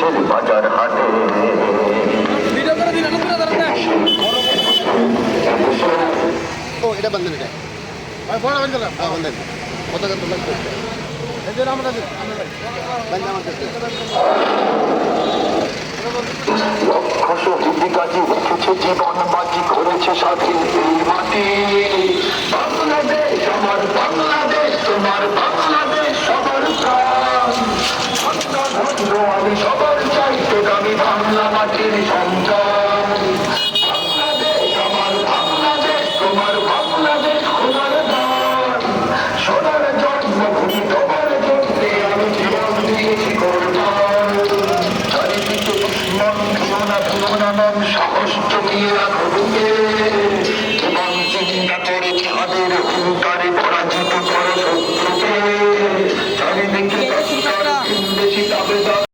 দেশের বাজার হাটে ও এটা বন্ধন এটা বড় বন্ধন বন্ধন পstraca তোলা এদের আমরা বন্ধ আমাদের লক্ষ শহীদ গাজী রেখেছে জীবন বাজি করেছে স্বাধীন এই মাটি বাংলাদেশ আমার বাংলাদেশ তোমার বাংলাদেশ সবার প্রাণ আমি সবার চাইতে আমি বাংলা মাটির সন্তান বাংলাদেশ আমার বাংলাদেশ তোমার বাংলাদেশ খোদার দান সোনার জন্মভূমি তোমার জন্যে আমি জীবন দিয়েছি কোরবান চারিদিকে দুশ্মন ভুলো না নাম সাহস জমিয়ে রাখো বুকে